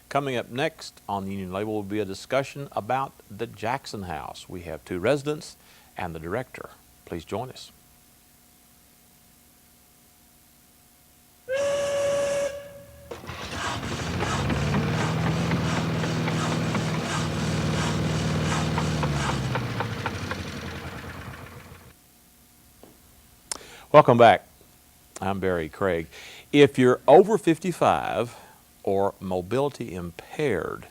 Coming up next on the Union Label will be a discussion about the Jackson House. We have two residents and the director. Please join us. Welcome back. I'm Barry Craig. If you're over 55 or mobility impaired,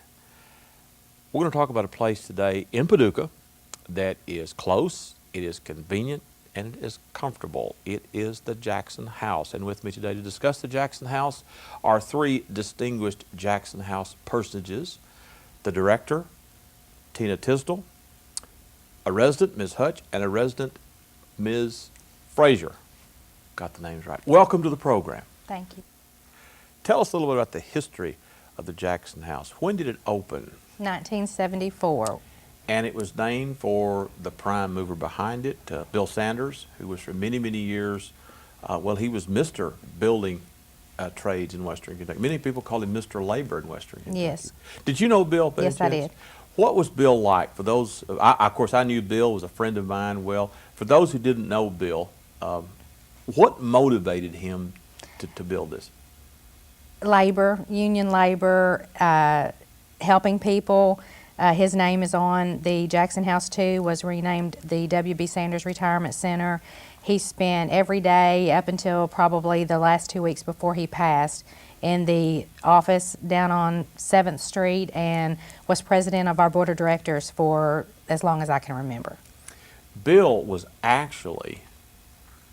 we're going to talk about a place today in Paducah that is close, it is convenient, and it is comfortable. It is the Jackson House. And with me today to discuss the Jackson House are three distinguished Jackson House personages: the director, Tina Tisdal, a resident, Ms. Hutch, and a resident, Ms. Fraser. Got the names right. Welcome to the program. Thank you. Tell us a little bit about the history of the Jackson House. When did it open? 1974. And it was named for the prime mover behind it, Bill Sanders, who was for many, many years, he was Mr. Building Trades in Western Kentucky. Many people called him Mr. Labor in Western Kentucky. Yes. Did you know Bill? Yes, I did. What was Bill like? For those, of course, I knew Bill, was a friend of mine. Well, for those who didn't know Bill, what motivated him to build this? Labor, union labor, helping people. His name is on the Jackson House 2, was renamed the W.B. Sanders Retirement Center. He spent every day up until probably the last 2 weeks before he passed in the office down on 7th Street and was president of our board of directors for as long as I can remember. Bill was actually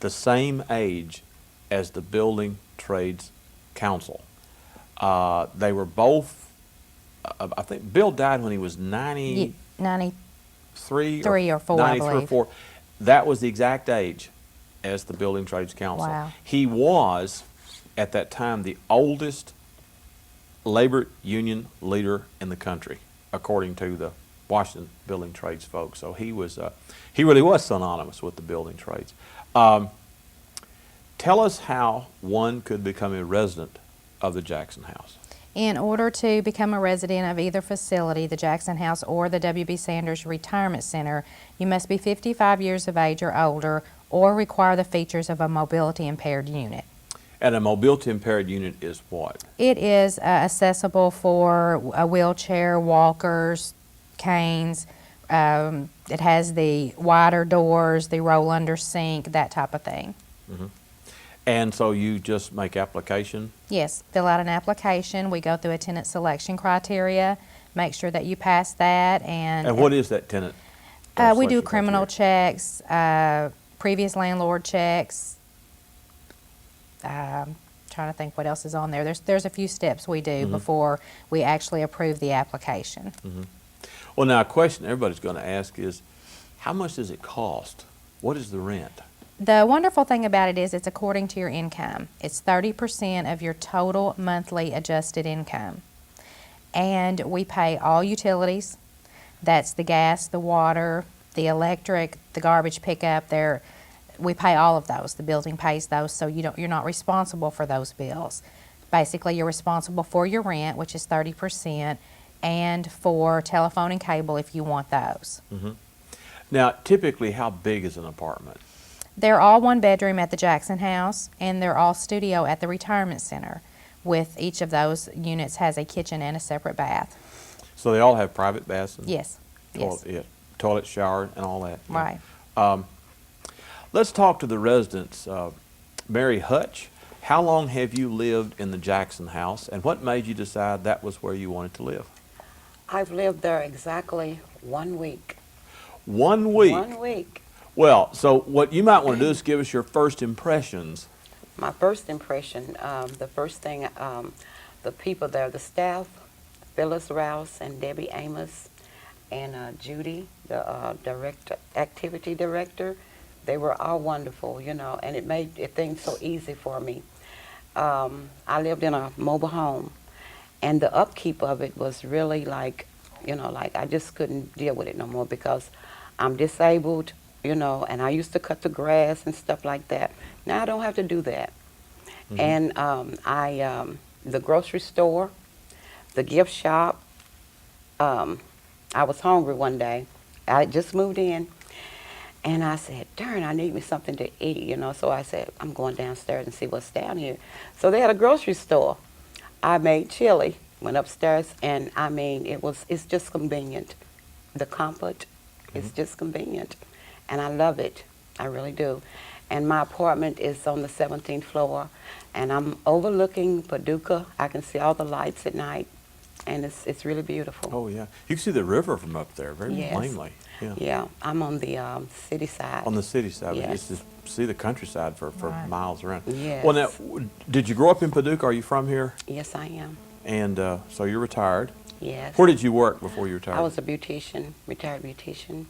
the same age as the Building Trades Council. They were both, I think Bill died when he was 93 or 4, 93 I believe. or 4. That was the exact age as the Building Trades Council. Wow. He was, at that time, the oldest labor union leader in the country, according to the Washington Building Trades folks. So he was, he really was synonymous with the building trades. Tell us how one could become a resident of the Jackson House. In order to become a resident of either facility, the Jackson House or the W.B. Sanders Retirement Center, you must be 55 years of age or older or require the features of a mobility impaired unit. And a mobility impaired unit is what? It is accessible for a wheelchair, walkers, canes. It has the wider doors, the roll under sink, that type of thing. Mm-hmm. And so you just make application? Yes, fill out an application. We go through a tenant selection criteria, make sure that you pass that. And what is that tenant? We do criminal checks, previous landlord checks. Trying to think what else is on there. There's a few steps we do before we actually approve the application. Mm-hmm. Well, now a question everybody's going to ask is, how much does it cost? What is the rent? The wonderful thing about it is it's according to your income. It's 30% of your total monthly adjusted income. And we pay all utilities. That's the gas, the water, the electric, the garbage pickup. We pay all of those. The building pays those, so you're not responsible for those bills. Basically, you're responsible for your rent, which is 30%, and for telephone and cable if you want those. Mm-hmm. Now, typically, how big is an apartment? They're all one bedroom at the Jackson House, and they're all studio at the retirement center, with each of those units has a kitchen and a separate bath. So they all have private baths? Yes. Toilet, yeah, toilet, shower, and all that. Right. Let's talk to the residents. Mary Hutch, how long have you lived in the Jackson House, and what made you decide that was where you wanted to live? I've lived there exactly 1 week. 1 week? 1 week. Well, so what you might want to do is give us your first impressions. My first impression, the first thing, the people there, the staff, Phyllis Rouse and Debbie Amos and Judy, the activity director, they were all wonderful, you know, and it made things so easy for me. I lived in a mobile home, and the upkeep of it was really like, you know, like I just couldn't deal with it no more because I'm disabled, you know, and I used to cut the grass and stuff like that. Now I don't have to do that. Mm-hmm. And the grocery store, the gift shop. I was hungry one day. I just moved in, and I said, darn, I need me something to eat, you know. So I said, I'm going downstairs and see what's down here. So they had a grocery store. I made chili, went upstairs, and I mean, it's just convenient. The comfort is just convenient, and I love it. I really do. And my apartment is on the 17th floor, and I'm overlooking Paducah. I can see all the lights at night, and it's really beautiful. Oh, yeah. You can see the river from up there very Yes. plainly. Yeah. Yeah, I'm on the city side. On the city side, but Yes. just to see the countryside for Right. miles around. Yes. Well, now, did you grow up in Paducah? Are you from here? Yes, I am. And so you're retired. Yes. Where did you work before you retired? I was a beautician, retired beautician.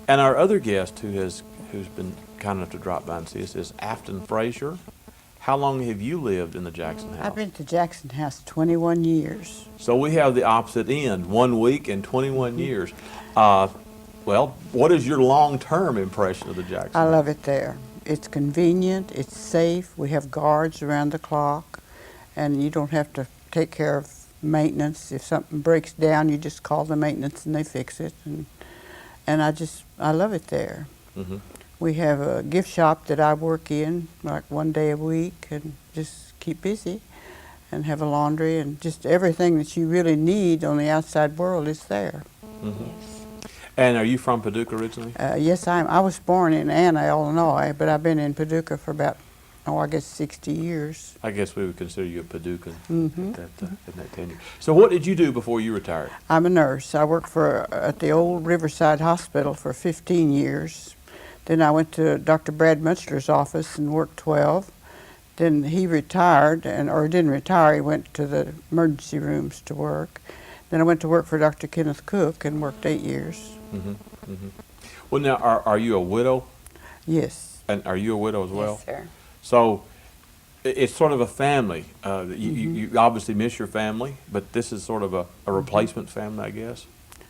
And our other guest who's been kind enough to drop by and see us is Afton Fraser. How long have you lived in the Jackson house? I've been to Jackson House 21 years. So we have the opposite end, 1 week and 21 years. Well, what is your long-term impression of the Jackson I house? love it there. It's convenient, it's safe, we have guards around the clock, and you don't have to take care of maintenance. If something breaks down, you just call the maintenance and they fix it. And I love it there. Mhm. We have a gift shop that I work in, like 1 day a week, and just keep busy, and have a laundry, and just everything that you really need on the outside world is there. Mhm. Yes. And are you from Paducah originally? Yes, I was born in Anna, Illinois, but I've been in Paducah for about, I guess 60 years. I guess we would consider you a Paducan Mhm. in that tenure. So what did you do before you retired? I'm a nurse. I worked at the old Riverside Hospital for 15 years. Then I went to Dr. Brad Munster's office and worked 12. Then he retired, or didn't retire, he went to the emergency rooms to work. Then I went to work for Dr. Kenneth Cook and worked 8 years. Mm-hmm. Mm-hmm. Well, now, are you a widow? Yes. And are you a widow as well? Yes, sir. So it's sort of a family. You obviously miss your family, but this is sort of a replacement family, I guess.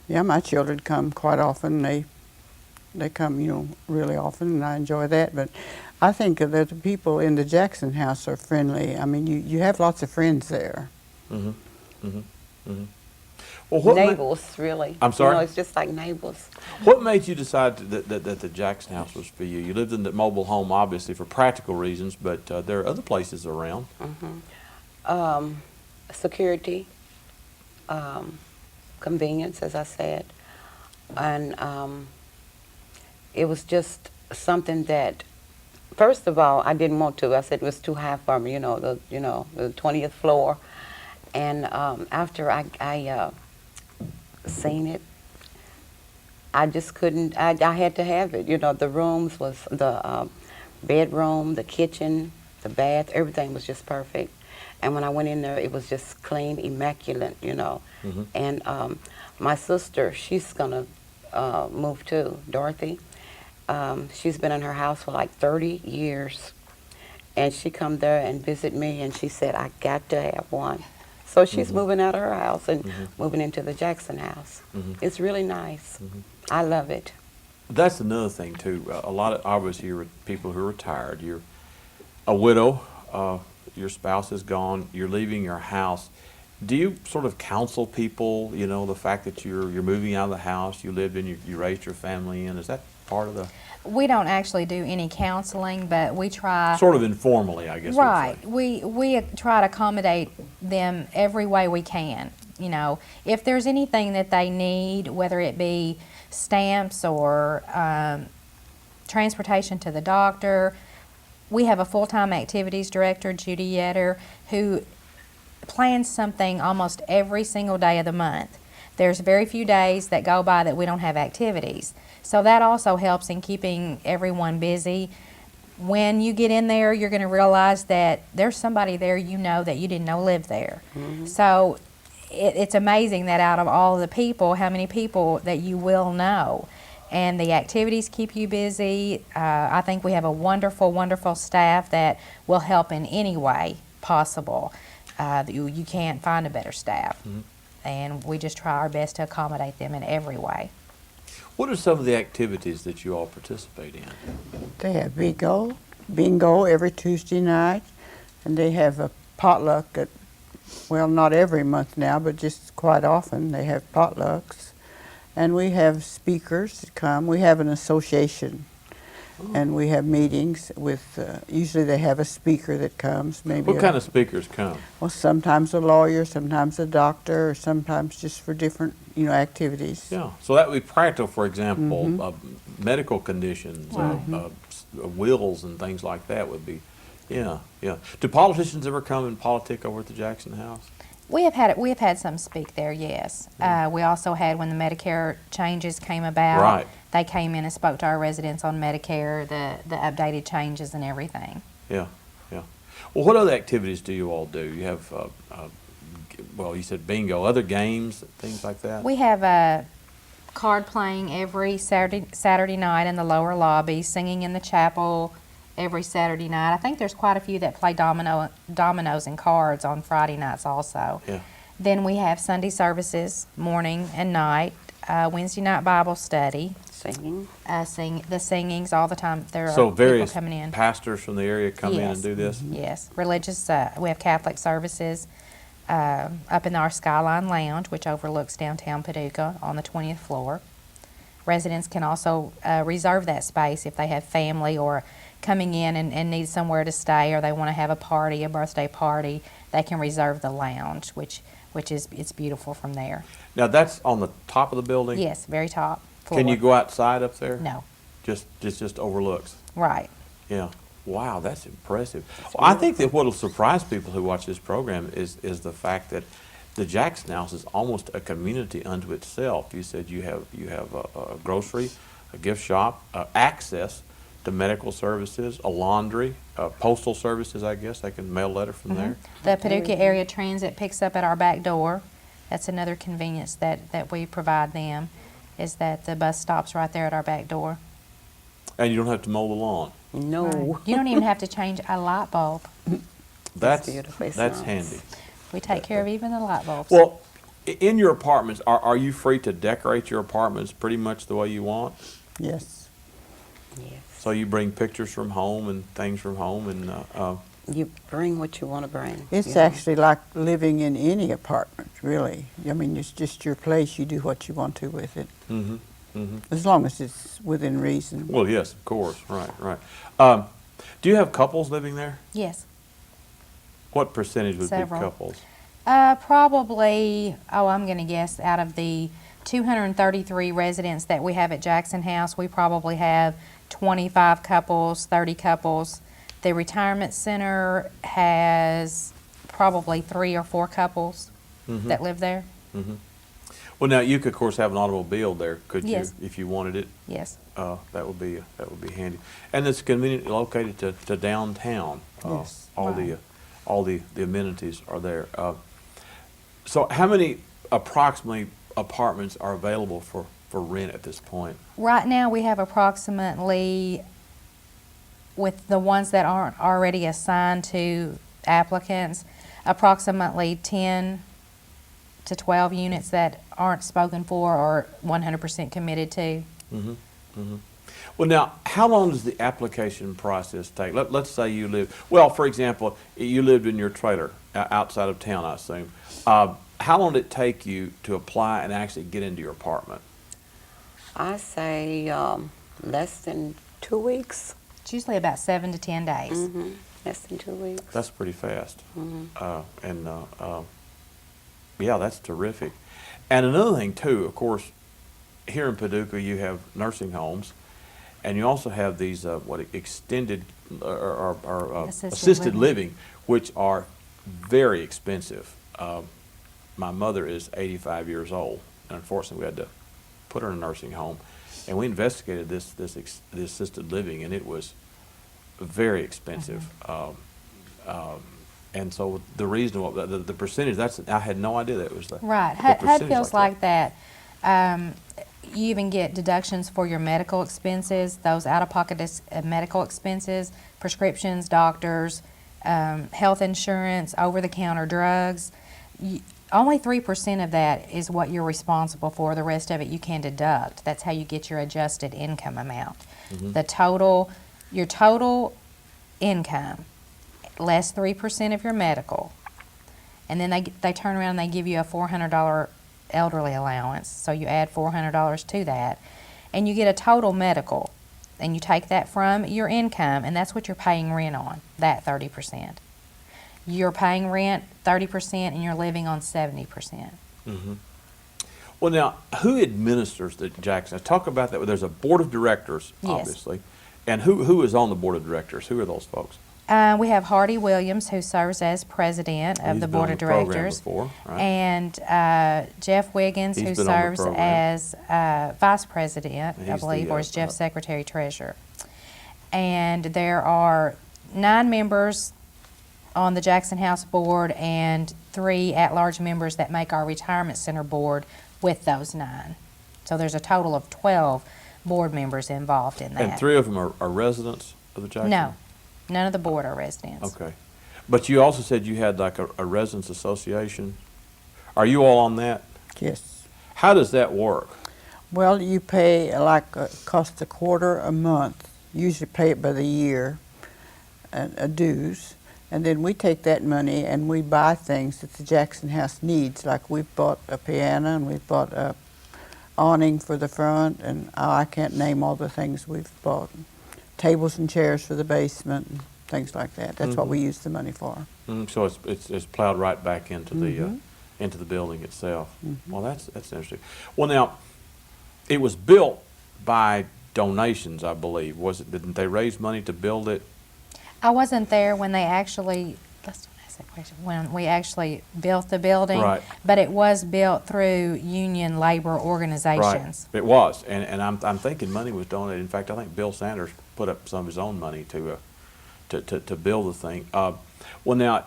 Yeah, my children come quite often. They come, really often, and I enjoy that. But I think that the people in the Jackson house are friendly. I mean, you have lots of friends there. Mm-hmm. Mm-hmm. Mm-hmm. Well, what Neighbors, really. I'm sorry? It's just like neighbors. What made you decide that the Jackson house was for you? You lived in the mobile home, obviously, for practical reasons, but there are other places around. Security, convenience, as I said, and it was just something that, first of all, I didn't want to. I said it was too high for me, the 20th floor, and after I seen it, I just couldn't. I had to have it. The rooms was the bedroom, the kitchen, the bath. Everything was just perfect. And when I went in there, it was just clean, immaculate. Mm-hmm. And my sister, she's gonna move too, Dorothy. She's been in her house for like 30 years, and she come there and visit me, and she said, I got to have one. So she's moving out of her house and moving into the Jackson house. It's really nice. I love it. That's another thing too. A lot of obviously you're people who are retired. You're a widow. Your spouse is gone. You're leaving your house. Do you sort of counsel people? The fact that you're moving out of the house you lived in, you raised your family in. Is that part of the? We don't actually do any counseling, but we try. Sort of informally, I guess. Right. We'd say. We try to accommodate them every way we can. If there's anything that they need, whether it be stamps or transportation to the doctor, we have a full-time activities director, Judy Yetter, who plans something almost every single day of the month. There's very few days that go by that we don't have activities. So that also helps in keeping everyone busy. When you get in there, you're going to realize that there's somebody there that you didn't know lived there. So it's amazing that out of all the people, how many people that you will know. And the activities keep you busy. I think we have a wonderful, wonderful staff that will help in any way possible. You can't find a better staff. And we just try our best to accommodate them in every way. What are some of the activities that you all participate in? They have bingo every Tuesday night, and they have a potluck at well, not every month now, but just quite often they have potlucks. And we have speakers that come. We have an association, and we have meetings with, usually they have a speaker that comes, maybe. What kind of speakers come? Well, sometimes a lawyer, sometimes a doctor, or sometimes just for different, activities. Yeah, so that would be practical, for example, medical conditions, wills and things like that would be, yeah. Do politicians ever come and politic over at the Jackson House? We have had some speak there, yes. We also had, when the Medicare changes came about, Right. they came in and spoke to our residents on Medicare, the updated changes and everything. Yeah. Well, what other activities do you all do? You have, well, you said bingo, other games, things like that? We have card playing every Saturday night in the lower lobby, singing in the chapel every Saturday night. I think there's quite a few that play dominoes and cards on Friday nights also. Yeah. Then we have Sunday services, morning and night, Wednesday night Bible study, Singing. the singings all the time. There So are people various coming in. pastors from the area come in Yes. and do this? Yes, religious, we have Catholic services up in our Skyline Lounge, which overlooks downtown Paducah on the 20th floor. Residents can also reserve that space if they have family or coming in and need somewhere to stay, or they want to have a party, a birthday party. They can reserve the lounge, which is, it's beautiful from there. Now, that's on the top of the building? Yes, very top floor. Can you go outside up there? No, Just overlooks? right. Yeah. Wow, that's impressive. Well, I think that what will surprise people who watch this program is the fact that the Jackson House is almost a community unto itself. You said you have a grocery, a gift shop, access to medical services, a laundry, postal services, I guess. They can mail a letter from there. The Paducah Area Transit picks up at our back door. That's another convenience that we provide them, is that the bus stops right there at our back door. And you don't have to mow the lawn. No. Right. You don't even have to change a light bulb. That's beautiful. It's that's nice. handy. We take care of even the light bulbs. Well, in your apartments, are you free to decorate your apartments pretty much the way you want? Yes. Yes. So you bring pictures from home and things from home, and You bring what you want to bring. It's you know. actually like living in any apartment, really. I mean, it's just your place. You do what you want to with it, as long as it's within reason. well, yes, of course, right. Do you have couples living there? Yes. What percentage would Several. be couples? Probably, I'm going to guess out of the 233 residents that we have at Jackson House, we probably have 25 couples, 30 couples. The retirement center has probably 3 or 4 couples that live there. Well, now you could, of course, have an automobile there, could Yes. you, if you wanted it? Yes. That would be handy, and it's conveniently located to downtown. Yes. All the amenities are there. So, how many approximately apartments are available for rent at this point? Right now, we have approximately, with the ones that aren't already assigned to applicants, approximately 10 to 12 units that aren't spoken for or 100% committed to. Well, now, how long does the application process take? Let's say you live, well, for example, you lived in your trailer outside of town, I assume. How long did it take you to apply and actually get into your apartment? I say less than 2 weeks. It's usually about 7 to 10 days. Less than 2 weeks. That's pretty fast. Yeah, that's terrific. And another thing, too, of course, here in Paducah, you have nursing homes, and you also have these extended or assisted living, which are very expensive. My mother is 85 years old, and unfortunately, we had to put her in a nursing home, and we investigated this assisted living, and it was very expensive. And so the reason, the percentage, I had no idea that was the Right. the HUD percentage feels like that. You even get deductions for your medical expenses, those out-of-pocket medical expenses, prescriptions, doctors, health insurance, over-the-counter drugs. Only 3% of that is what you're responsible for. The rest of it you can deduct. That's how you get your adjusted income amount. Your total income, less 3% of your medical, and then they turn around and they give you a $400 elderly allowance. So you add $400 to that, and you get a total medical, and you take that from your income, and that's what you're paying rent on, that 30%. You're paying rent 30%, and you're living on 70%. Well, now, who administers the Jackson? Talk about that. There's a board of directors, Yes. obviously. And who is on the board of directors? Who are those folks? We have Hardy Williams, who serves as president of He's the been board on of the program directors, before, right? and Jeff Wiggins, He's who been on the serves program. as vice president, I He's believe, the, or is Jeff secretary treasurer. And there are 9 members on the Jackson House board and 3 at-large members that make our retirement center board with those 9. So there's a total of 12 board members involved in that. And 3 of them are residents of the Jackson? No, none of the board are residents. Okay. But you also said you had like a residents association. Are you all on that? Yes. How does that work? Well, you pay like cost a quarter a month. Usually pay it by the year, a dues, and then we take that money and we buy things that the Jackson House needs. Like we've bought a piano and we've bought a awning for the front, and I can't name all the things we've bought. Tables and chairs for the basement, and things like that. That's what we use the money for. So it's plowed right back into the building itself. Well, that's interesting. Well, now, it was built by donations, I believe. Was it? Didn't they raise money to build it? I wasn't there when they actually, let's don't ask that question, when we actually built the building. Right. But it was built through union labor organizations. Right. It was, and I'm thinking money was donated. In fact, I think Bill Sanders put up some of his own money to build the thing. Well, now,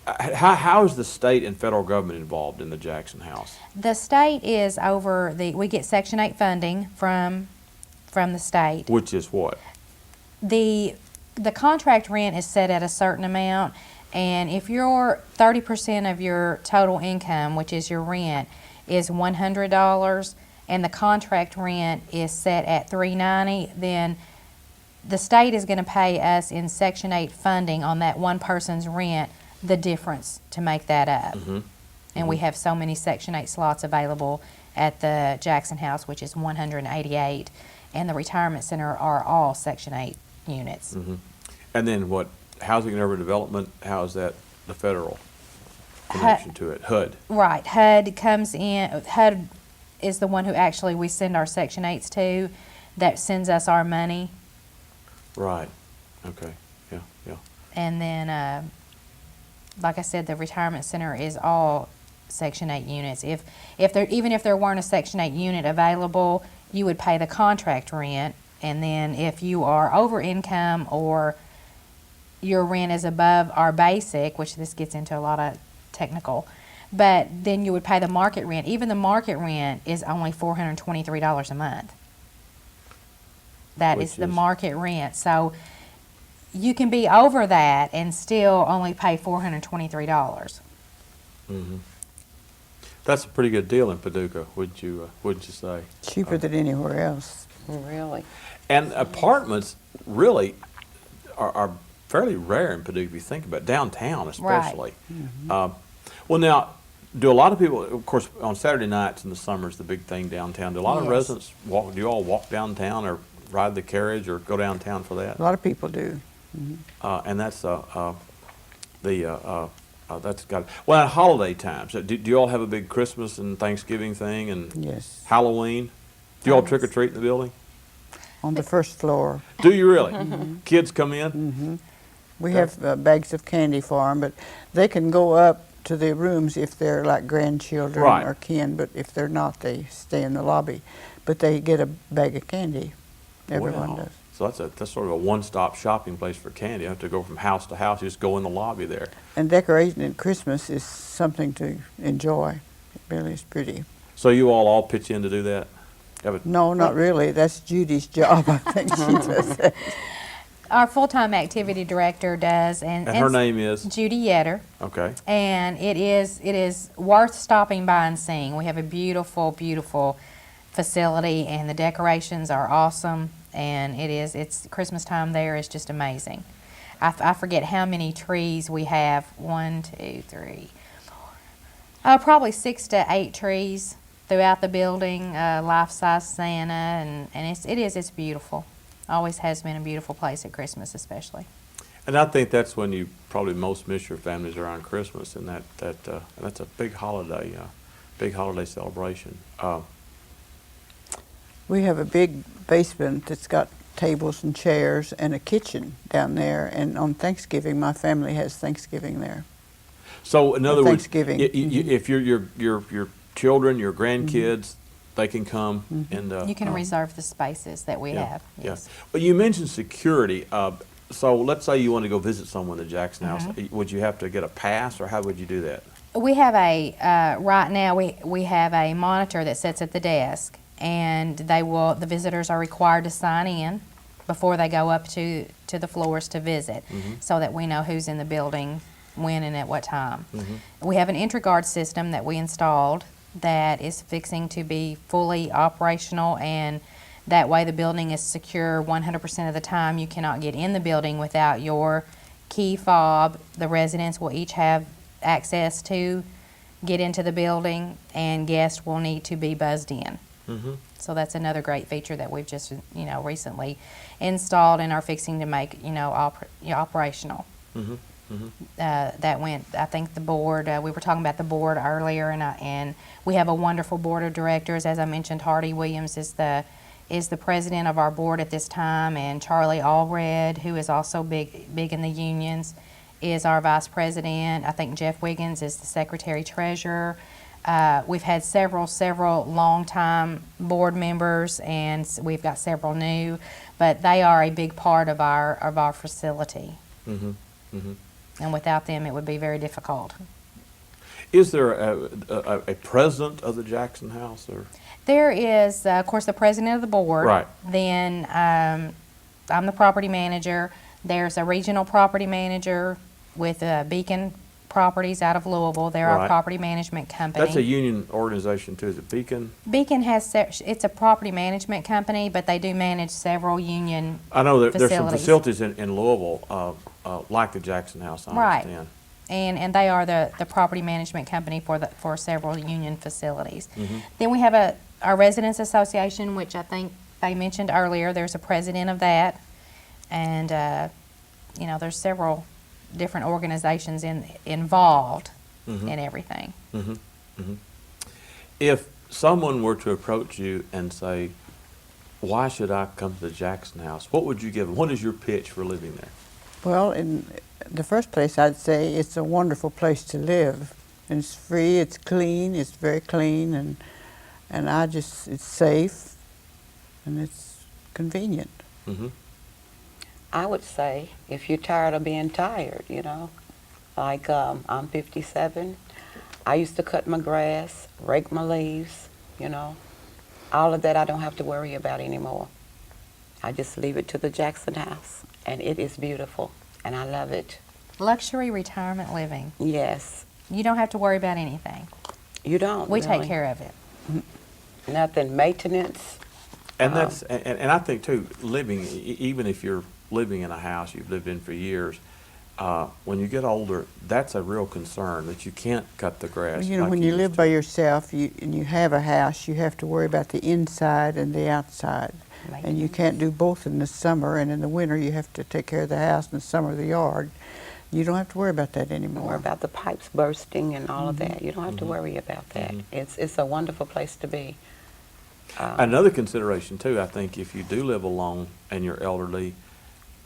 how is the state and federal government involved in the Jackson House? The state is over we get Section 8 funding from the state. Which is what? The contract rent is set at a certain amount, and if your 30% of your total income, which is your rent, is $100, and the contract rent is set at $390, then the state is going to pay us in Section 8 funding on that one person's rent the difference to make that up. And we have so many Section 8 slots available at the Jackson House, which is 188, and the retirement center are all Section 8 units. And then what? Housing and Urban Development, how is that the federal connection to it? HUD. Right. HUD comes in. HUD is the one who actually we send our Section 8s to, that sends us our money. Right. Okay. Yeah. And then, like I said, the retirement center is all Section 8 units. Even if there weren't a Section 8 unit available, you would pay the contract rent. And then if you are over income or your rent is above our basic, which this gets into a lot of technical, but then you would pay the market rent. Even the market rent is only $423 a month. That Which is the is- market rent. So you can be over that and still only pay $423. That's a pretty good deal in Paducah, wouldn't you say? Cheaper than anywhere else. Really? And apartments really are fairly rare in Paducah if you think about it, downtown especially. Well, now, do a lot of people, of course, on Saturday nights in the summer is the big thing downtown. Do a lot of Yes. residents walk? Do you all walk downtown or ride the carriage or go downtown for that? A lot of people do. And that's that's got. Well, at holiday times, do you all have a big Christmas and Thanksgiving thing and Yes. Halloween? Do you all Yes. trick or treat in the building? On the first floor. Do you really? Kids come in? We have bags of candy for them, but they can go up to their rooms if they're like grandchildren Right. or kin, but if they're not, they stay in the lobby. But they get a bag of candy. Everyone Wow. does. So that's sort of a one-stop shopping place for candy. You don't have to go from house to house. You just go in the lobby there. And decorating at Christmas is something to enjoy. It really is pretty. So you all pitch in to do that? Have a- No, not really. That's Judy's job. I think she does that. Our full-time activity director does, and her name is? Judy Yetter. Okay. And it is worth stopping by and seeing. We have a beautiful, beautiful facility, and the decorations are awesome. And it's Christmas time there is just amazing. I forget how many trees we have. 1, 2, 3. Probably 6 to 8 trees throughout the building, life-size Santa, and it's beautiful. Always has been a beautiful place at Christmas, especially. And I think that's when you probably most miss your families around Christmas, and that's a big holiday celebration. We have a big basement that's got tables and chairs and a kitchen down there, and on Thanksgiving, my family has Thanksgiving there. So in other words, Thanksgiving. if your children, your grandkids, they can come and You can reserve the spaces that we have. Yes. Yeah. Well, you mentioned security. So let's say you want to go visit someone at Jackson House. Would you have to get a pass, or how would you do that? We have right now we have a monitor that sits at the desk, and the visitors are required to sign in before they go up to the floors to visit, so that we know who's in the building, when and at what time. We have an entry-guard system that we installed that is fixing to be fully operational, and that way the building is secure 100% of the time. You cannot get in the building without your key fob. The residents will each have access to get into the building, and guests will need to be buzzed in. So that's another great feature that we've just recently installed and are fixing to make operational. That went, I think the board, we were talking about the board earlier, and we have a wonderful board of directors. As I mentioned, Hardy Williams is the president of our board at this time, and Charlie Allred, who is also big in the unions, is our vice president. I think Jeff Wiggins is the secretary treasurer. We've had several longtime board members, and we've got several new, but they are a big part of our facility. And without them, it would be very difficult. Is there a president of the Jackson House, or? There is, of course, the president of the board. Right. Then I'm the property manager. There's a regional property manager with Beacon Properties out of Louisville. They're our Right. property management company. That's a union organization too, is it Beacon? Beacon has, it's a property management company, but they do manage several union I know that there's some facilities. facilities in Louisville, like the Jackson House, I Right. understand. And they are the property management company for several union facilities. Then we have our residents association, which I think they mentioned earlier. There's a president of that, and there's several different organizations involved in everything. If someone were to approach you and say, why should I come to the Jackson House, what would you give them? What is your pitch for living there? Well, in the first place, I'd say it's a wonderful place to live. And it's free, it's clean, it's very clean, and it's safe, and it's convenient. I would say, if you're tired of being tired, like I'm 57, I used to cut my grass, rake my leaves, all of that I don't have to worry about anymore. I just leave it to the Jackson House, and it is beautiful, and I love it. Luxury retirement living. Yes. You don't have to worry about anything. You don't. We really. take care of it. Nothing. Maintenance. And that's and I think too, living, even if you're living in a house you've lived in for years, when you get older, that's a real concern that you can't cut the grass. Like When you live used by to. yourself and you have a house, you have to worry about the inside and the outside. And you can't do both in the summer, and in the winter you have to take care of the house, in the summer the yard. You don't have to worry about that anymore. Worry about the pipes bursting and all of that. You don't have to worry about that. It's a wonderful place to be. Another consideration too, I think, if you do live alone and you're elderly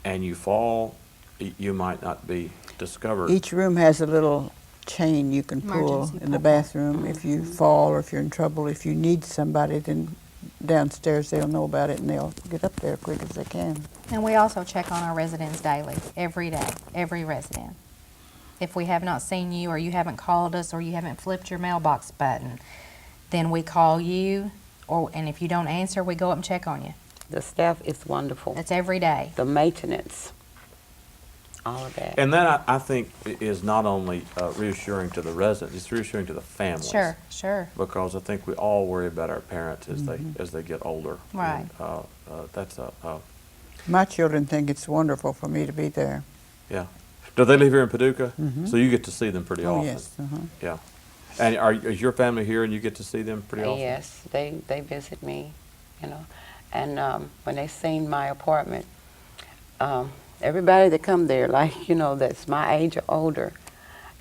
and you fall, you might not be discovered. Each room has a little chain you can pull Emergency in the pull. bathroom if you fall or if you're in trouble. If you need somebody, then downstairs they'll know about it and they'll get up there as quick as they can. And we also check on our residents daily, every day, every resident. If we have not seen you, or you haven't called us, or you haven't flipped your mailbox button, then we call you, and if you don't answer, we go up and check on you. The staff is wonderful. That's every day. The maintenance, all of that. And that, I think, is not only reassuring to the residents, it's reassuring to the families. Sure, sure. Because I think we all worry about our parents as they get older. Right. And, that's My children think it's wonderful for me to be there. yeah. Do they live here in Paducah? So you get to see them pretty Oh, often. yes. Yeah. And is your family here and you get to see them pretty often? Yes, they visit me, you know. And when they seen my apartment, everybody that come there, like, you know, that's my age or older,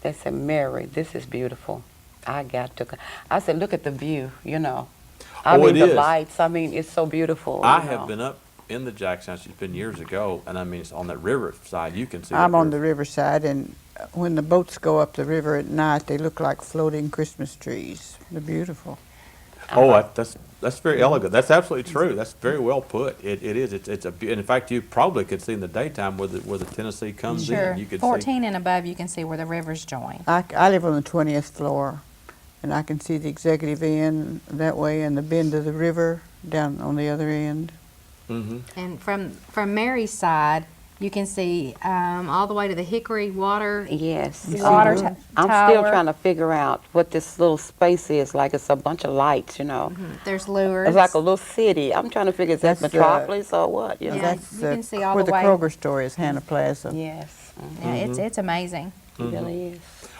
they said, Mary, this is beautiful. I got to. I said, look at the view, you know. I Oh, mean, it the is. lights. I mean, it's so beautiful. I you have know. been up in the Jackson House. It's been years ago, and I mean, it's on that river side. You can see I'm that on the river. riverside, and when the boats go up the river at night, they look like floating Christmas trees. They're beautiful. Oh, that's very elegant. That's absolutely true. That's very well put. It is. It's and in fact, you probably could see in the daytime where the Tennessee comes Sure. in. You could see. 14 and above, you can see where the rivers join. I live on the 20th floor, and I can see the executive end that way and the bend of the river down on the other end. Mm-hmm. And from Mary's side, you can see all the way to the Hickory Water. Yes. Water I'm tower. still trying to figure out what this little space is. Like it's a bunch of lights, you know. There's lures. It's like a little city. I'm trying to figure, is that That's, Metropolis or what? You know? Yeah. That's you can see all where the the way. Kroger store is, Hannah Plaza. Yes. Yeah, it's amazing. It really is.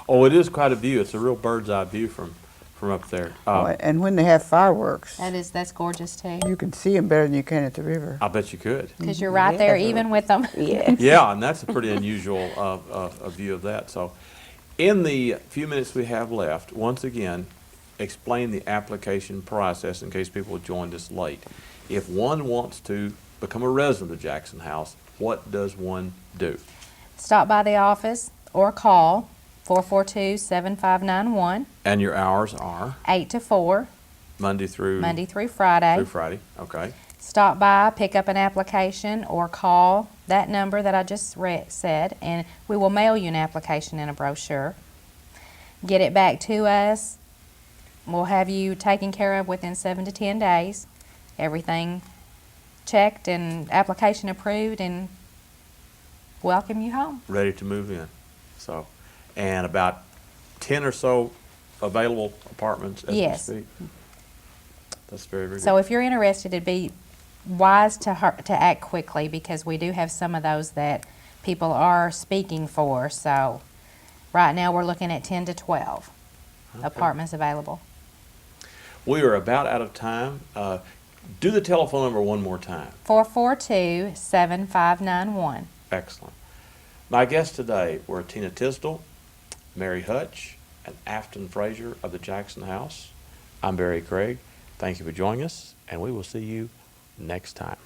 Oh, it is quite a view. It's a real bird's eye view from up there. Oh, and when they have fireworks, That's gorgeous too. you can see them better than you can at the river. I bet you could. Because you're right there, Yeah. even with them. Yes. Yeah, and that's a pretty unusual a view of that. So, in the few minutes we have left, once again, explain the application process in case people joined us late. If one wants to become a resident of Jackson House, what does one do? Stop by the office or call 442-7591, And your hours are 8 to 4, Monday through Friday. Friday. Okay. Stop by, pick up an application, or call that number that I just said, and we will mail you an application and a brochure. Get it back to us. We'll have you taken care of within 7 to 10 days. Everything checked and application approved, and welcome you home. Ready to move in. So, and about 10 or so available apartments as Yes. we speak. That's very, very So good. if you're interested, it'd be wise to act quickly, because we do have some of those that people are speaking for. So right now we're looking at 10 to 12 apartments available. We are about out of time. Do the telephone number one more time. 442-7591. Excellent. My guests today were Tina Tisdal, Mary Hutch, and Afton Fraser of the Jackson House. I'm Barry Craig. Thank you for joining us, and we will see you next time.